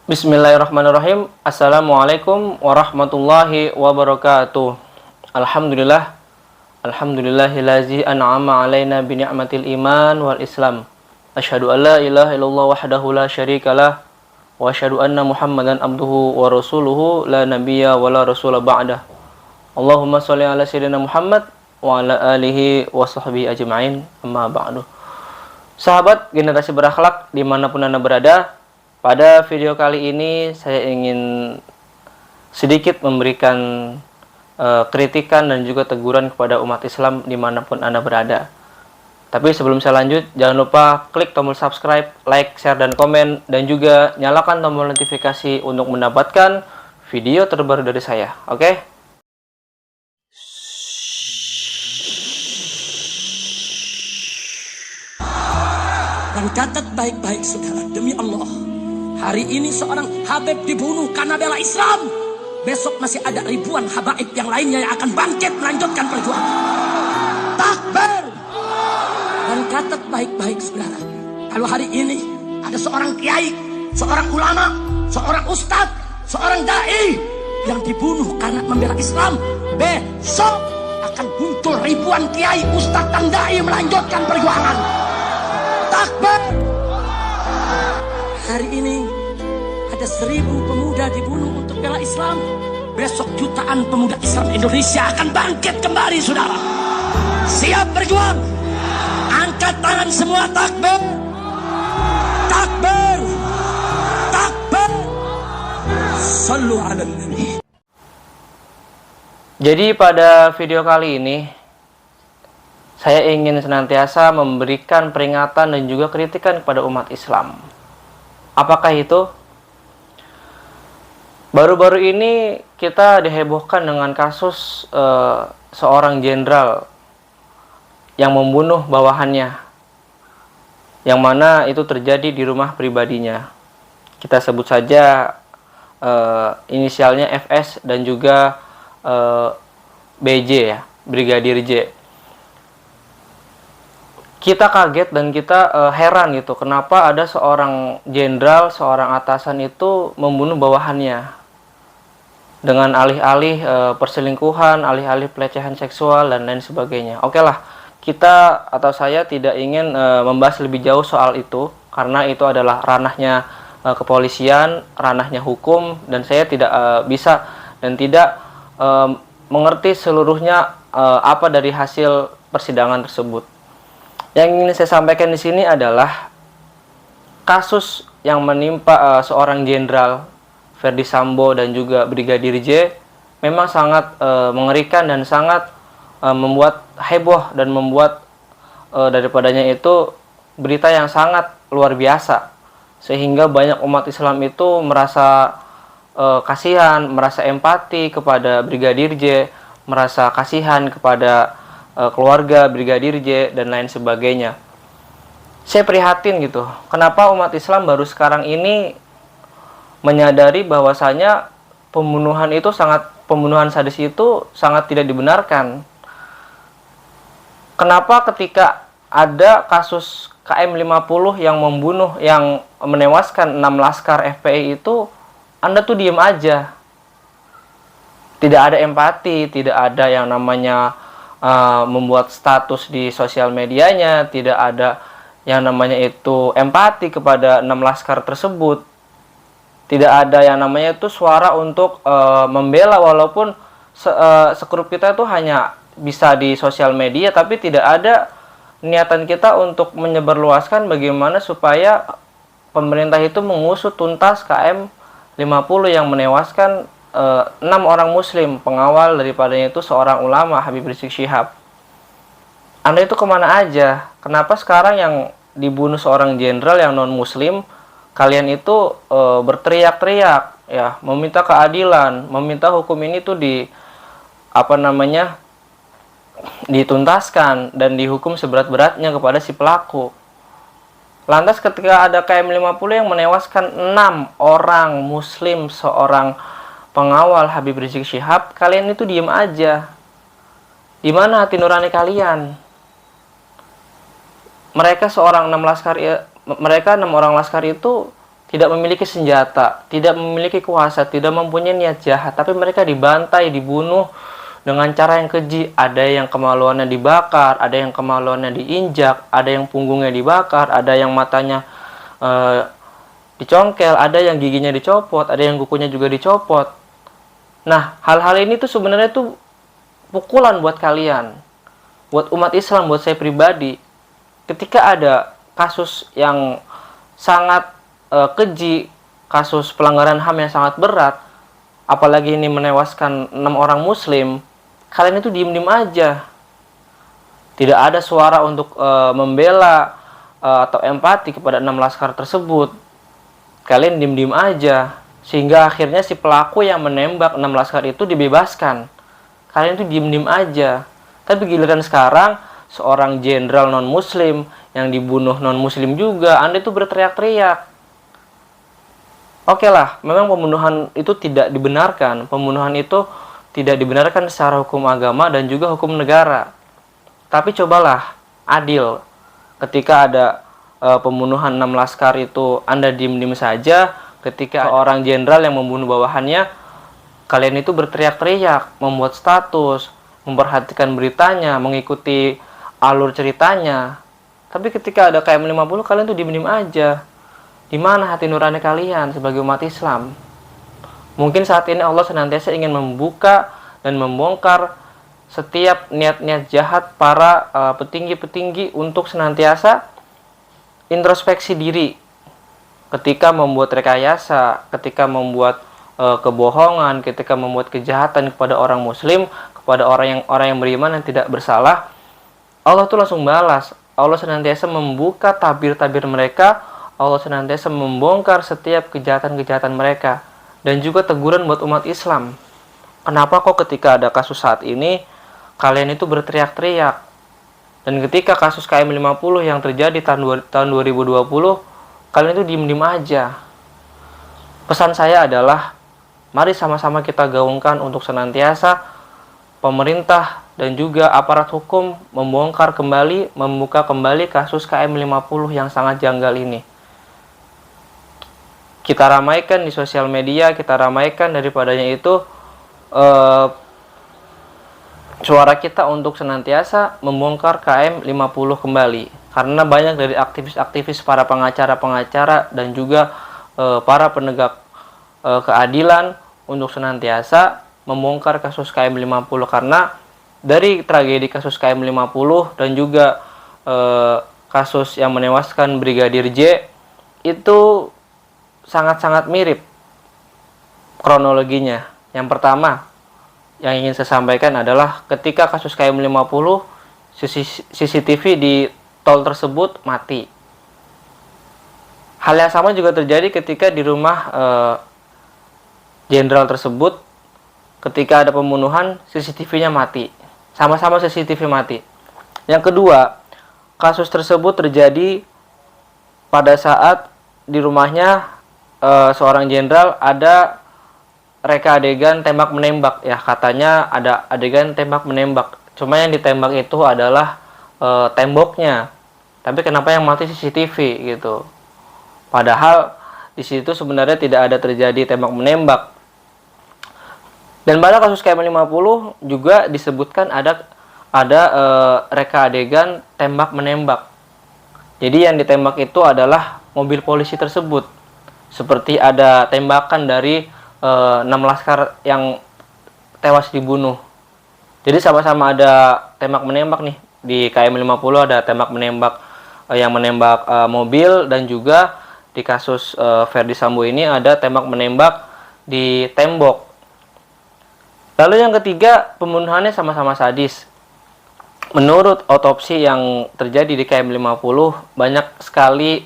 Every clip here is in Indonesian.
Bismillahirrahmanirrahim. Assalamualaikum warahmatullahi wabarakatuh. Alhamdulillah. Alhamdulillahillazi an'ama alaina bi ni'matil iman wal islam. Asyhadu an la ilaha illallah wahdahu la syarikalah wa asyhadu anna Muhammadan abduhu wa rasuluhu la nabiyya wa la rasula ba'dah. Allahumma shalli ala sayyidina Muhammad wa ala alihi wa sahbihi ajma'in. Amma ba'du. Sahabat generasi berakhlak dimanapun Anda berada, pada video kali ini saya ingin sedikit memberikan kritikan dan juga teguran kepada umat Islam dimanapun Anda berada. Tapi sebelum saya lanjut, jangan lupa klik tombol subscribe, like, share, dan komen, dan juga nyalakan tombol notifikasi untuk mendapatkan video terbaru dari saya. Oke? Dan catat baik-baik saudara, demi Allah, hari ini seorang Habib dibunuh karena bela Islam. Besok masih ada ribuan habaib yang lainnya yang akan bangkit melanjutkan perjuangan. Takbir. Dan catat baik-baik saudara, kalau hari ini ada seorang kiai, seorang ulama, seorang ustadz, seorang dai yang dibunuh karena membela Islam, besok akan muncul ribuan kiai, ustadz, dan dai melanjutkan perjuangan. Takbir. Hari ini ada 1000 pemuda dibunuh untuk bela Islam. Besok jutaan pemuda Islam Indonesia akan bangkit kembali, saudara. Siap berjuang? Angkat tangan semua, takbir. Takbir. Takbir. Sallu ala nabi. Jadi pada video kali ini saya ingin senantiasa memberikan peringatan dan juga kritikan kepada umat Islam. Apakah itu? Baru-baru ini kita dihebohkan dengan kasus seorang jenderal yang membunuh bawahannya, yang mana itu terjadi di rumah pribadinya. Kita sebut saja inisialnya FS dan juga BJ ya, Brigadir J. Kita kaget dan kita heran gitu, kenapa ada seorang jenderal, seorang atasan itu membunuh bawahannya dengan alih-alih perselingkuhan, alih-alih pelecehan seksual dan lain sebagainya. Oke lah, kita atau saya tidak ingin membahas lebih jauh soal itu karena itu adalah ranahnya kepolisian, ranahnya hukum, dan saya tidak bisa dan tidak mengerti seluruhnya apa dari hasil persidangan tersebut. Yang ingin saya sampaikan di sini adalah kasus yang menimpa seorang jenderal Ferdy Sambo dan juga Brigadir J memang sangat mengerikan dan sangat membuat heboh dan membuat daripadanya itu berita yang sangat luar biasa, sehingga banyak umat Islam itu merasa kasihan, merasa empati kepada Brigadir J, merasa kasihan kepada keluarga Brigadir J dan lain sebagainya. Saya prihatin gitu, kenapa umat Islam baru sekarang ini menyadari bahwasanya pembunuhan sadis itu sangat tidak dibenarkan. Kenapa ketika ada kasus KM50 yang membunuh, yang menewaskan 6 laskar FPI itu, Anda tuh diem aja. Tidak ada empati, tidak ada yang namanya membuat status di sosial medianya, tidak ada yang namanya itu empati kepada 6 laskar tersebut, tidak ada yang namanya itu suara untuk membela, walaupun sekrup kita itu hanya bisa di sosial media, tapi tidak ada niatan kita untuk menyebarluaskan bagaimana supaya pemerintah itu mengusut tuntas KM50 yang menewaskan 6 orang muslim, pengawal daripadanya itu seorang ulama, Habib Rizik Syihab. Anda itu kemana aja? Kenapa sekarang yang dibunuh seorang jenderal yang non muslim, kalian itu berteriak-teriak ya, meminta keadilan, meminta hukum ini tuh dituntaskan dan dihukum seberat-beratnya kepada si pelaku. Lantas ketika ada KM50 yang menewaskan 6 orang muslim, seorang pengawal Habib Rizik Syihab, kalian itu diem aja. Di mana hati nurani kalian? Mereka 6 orang laskar itu tidak memiliki senjata, tidak memiliki kuasa, tidak mempunyai niat jahat, tapi mereka dibantai, dibunuh dengan cara yang keji. Ada yang kemaluannya dibakar, ada yang kemaluannya diinjak, ada yang punggungnya dibakar, ada yang matanya dicongkel, ada yang giginya dicopot, ada yang kukunya juga dicopot. Nah, hal-hal ini tuh sebenarnya tuh pukulan buat kalian, buat umat Islam, buat saya pribadi. Ketika ada kasus yang sangat keji, kasus pelanggaran HAM yang sangat berat, apalagi ini menewaskan 6 orang muslim, kalian itu diem-diem aja. Tidak ada suara untuk membela atau empati kepada 6 laskar tersebut. Kalian diem-diem aja, sehingga akhirnya si pelaku yang menembak 6 laskar itu dibebaskan. Kalian itu diem-diem aja. Tapi giliran sekarang, seorang jenderal non-muslim yang dibunuh non-muslim juga, Anda itu berteriak-teriak. Oke lah, memang pembunuhan itu tidak dibenarkan. Pembunuhan itu tidak dibenarkan secara hukum agama dan juga hukum negara. Tapi cobalah adil. Ketika ada pembunuhan 6 laskar itu, Anda diem-diem saja. Ketika seorang jenderal yang membunuh bawahannya, kalian itu berteriak-teriak, membuat status, memperhatikan beritanya, mengikuti alur ceritanya. Tapi ketika ada KM50, kalian tuh diem-diem aja. Di mana hati nurani kalian sebagai umat Islam? Mungkin saat ini Allah senantiasa ingin membuka dan membongkar setiap niat-niat jahat para petinggi-petinggi untuk senantiasa introspeksi diri ketika membuat rekayasa, ketika membuat kebohongan, ketika membuat kejahatan kepada orang muslim, kepada orang yang beriman yang tidak bersalah. Allah tuh langsung balas. Allah senantiasa membuka tabir-tabir mereka. Allah senantiasa membongkar setiap kejahatan-kejahatan mereka. Dan juga teguran buat umat Islam. Kenapa kok ketika ada kasus saat ini, kalian itu berteriak-teriak? Dan ketika kasus KM50 yang terjadi tahun 2020, kalian itu diem-diem aja. Pesan saya adalah, mari sama-sama kita gaungkan untuk senantiasa pemerintah dan juga aparat hukum membongkar kembali, membuka kembali kasus KM50 yang sangat janggal ini. Kita ramaikan di sosial media, kita ramaikan daripadanya itu suara kita untuk senantiasa membongkar KM50 kembali. Karena banyak dari aktivis-aktivis, para pengacara-pengacara dan juga para penegak keadilan untuk senantiasa membongkar kasus KM50. Karena dari tragedi kasus KM50 dan juga kasus yang menewaskan Brigadir J itu sangat-sangat mirip kronologinya. Yang pertama yang ingin saya sampaikan adalah ketika kasus KM50, CCTV di tol tersebut mati. Hal yang sama juga terjadi ketika di rumah jenderal tersebut, ketika ada pembunuhan, CCTV-nya mati. Sama-sama CCTV mati. Yang kedua, kasus tersebut terjadi pada saat di rumahnya seorang jenderal ada reka adegan tembak menembak. Ya, katanya ada adegan tembak menembak. Cuma yang ditembak itu adalah temboknya. Tapi kenapa yang mati CCTV gitu? Padahal di situ sebenarnya tidak ada terjadi tembak menembak. Dan pada kasus KM50 juga disebutkan ada reka adegan tembak menembak. Jadi yang ditembak itu adalah mobil polisi tersebut. Seperti ada tembakan dari 6 laskar yang tewas dibunuh. Jadi sama-sama ada tembak menembak nih. Di KM50 ada tembak menembak yang menembak mobil, dan juga di kasus Ferdi Sambo ini ada tembak menembak di tembok. Lalu yang ketiga, pembunuhannya sama-sama sadis. Menurut otopsi yang terjadi di KM50, banyak sekali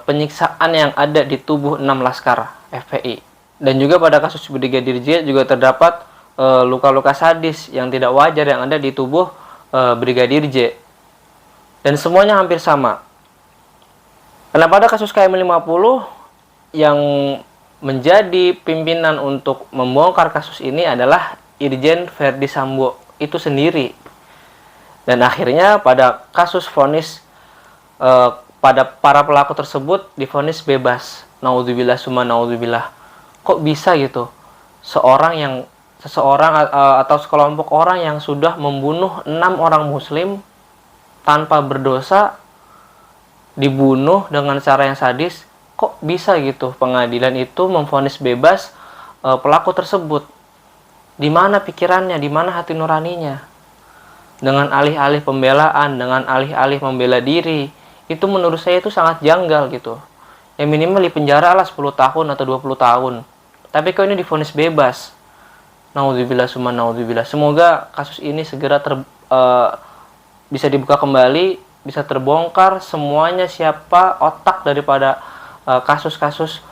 penyiksaan yang ada di tubuh 6 laskar FPI. Dan juga pada kasus Brigadir J juga terdapat luka-luka sadis yang tidak wajar yang ada di tubuh Brigadir J. Dan semuanya hampir sama. Karena pada kasus KM50 yang menjadi pimpinan untuk membongkar kasus ini adalah Irjen Ferdi Sambo itu sendiri. Dan akhirnya pada kasus vonis pada para pelaku tersebut divonis bebas. naudzubillah summa naudzubillah. Kok bisa gitu? Seseorang atau sekelompok orang yang sudah membunuh 6 orang muslim tanpa berdosa dibunuh dengan cara yang sadis, kok bisa gitu pengadilan itu memvonis bebas pelaku tersebut? Di mana pikirannya, di mana hati nuraninya? Dengan alih-alih pembelaan, dengan alih-alih membela diri, itu menurut saya itu sangat janggal gitu. Ya minimal di penjara lah 10 tahun atau 20 tahun. Tapi kok ini divonis bebas? Naudzubillah summa naudzubillah. Semoga kasus ini segera bisa dibuka kembali, bisa terbongkar semuanya siapa otak daripada kasus-kasus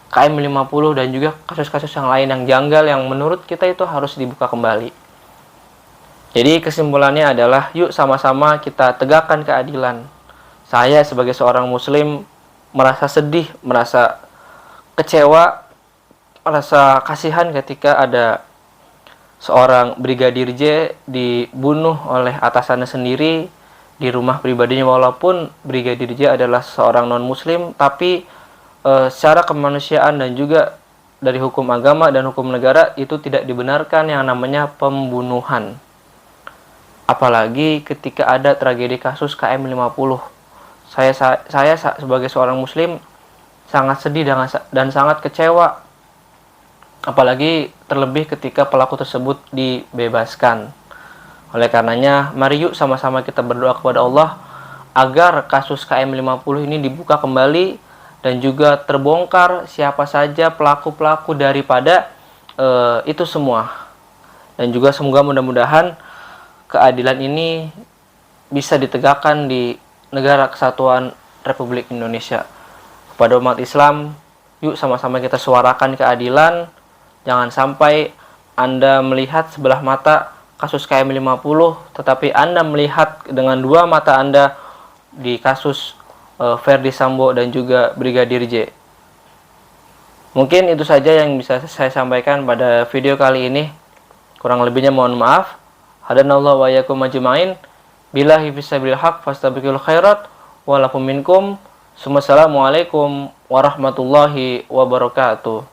KM 50 dan juga kasus-kasus yang lain yang janggal yang menurut kita itu harus dibuka kembali. Jadi kesimpulannya adalah yuk sama-sama kita tegakkan keadilan. Saya sebagai seorang muslim merasa sedih, merasa kecewa, merasa kasihan ketika ada seorang Brigadir J dibunuh oleh atasannya sendiri di rumah pribadinya, walaupun Brigadir J adalah seorang non-muslim, tapi secara kemanusiaan dan juga dari hukum agama dan hukum negara itu tidak dibenarkan yang namanya pembunuhan. Apalagi ketika ada tragedi kasus KM 50. Saya sebagai seorang muslim sangat sedih dan sangat kecewa. Apalagi terlebih ketika pelaku tersebut dibebaskan. Oleh karenanya, mari yuk sama-sama kita berdoa kepada Allah agar kasus KM 50 ini dibuka kembali dan juga terbongkar siapa saja pelaku-pelaku daripada itu semua. Dan juga semoga mudah-mudahan keadilan ini bisa ditegakkan di negara kesatuan Republik Indonesia. Kepada umat Islam, yuk sama-sama kita suarakan keadilan. Jangan sampai Anda melihat sebelah mata kasus KM 50, tetapi Anda melihat dengan dua mata Anda di kasus Verdi Sambo dan juga Brigadir J. Mungkin itu saja yang bisa saya sampaikan pada video kali ini. Kurang lebihnya mohon maaf. Hadanallahu wa iyyakum ajmain. Billahi fisabilil haq fastabiqul khairat walakum minkum. Wassalamualaikum warahmatullahi wabarakatuh.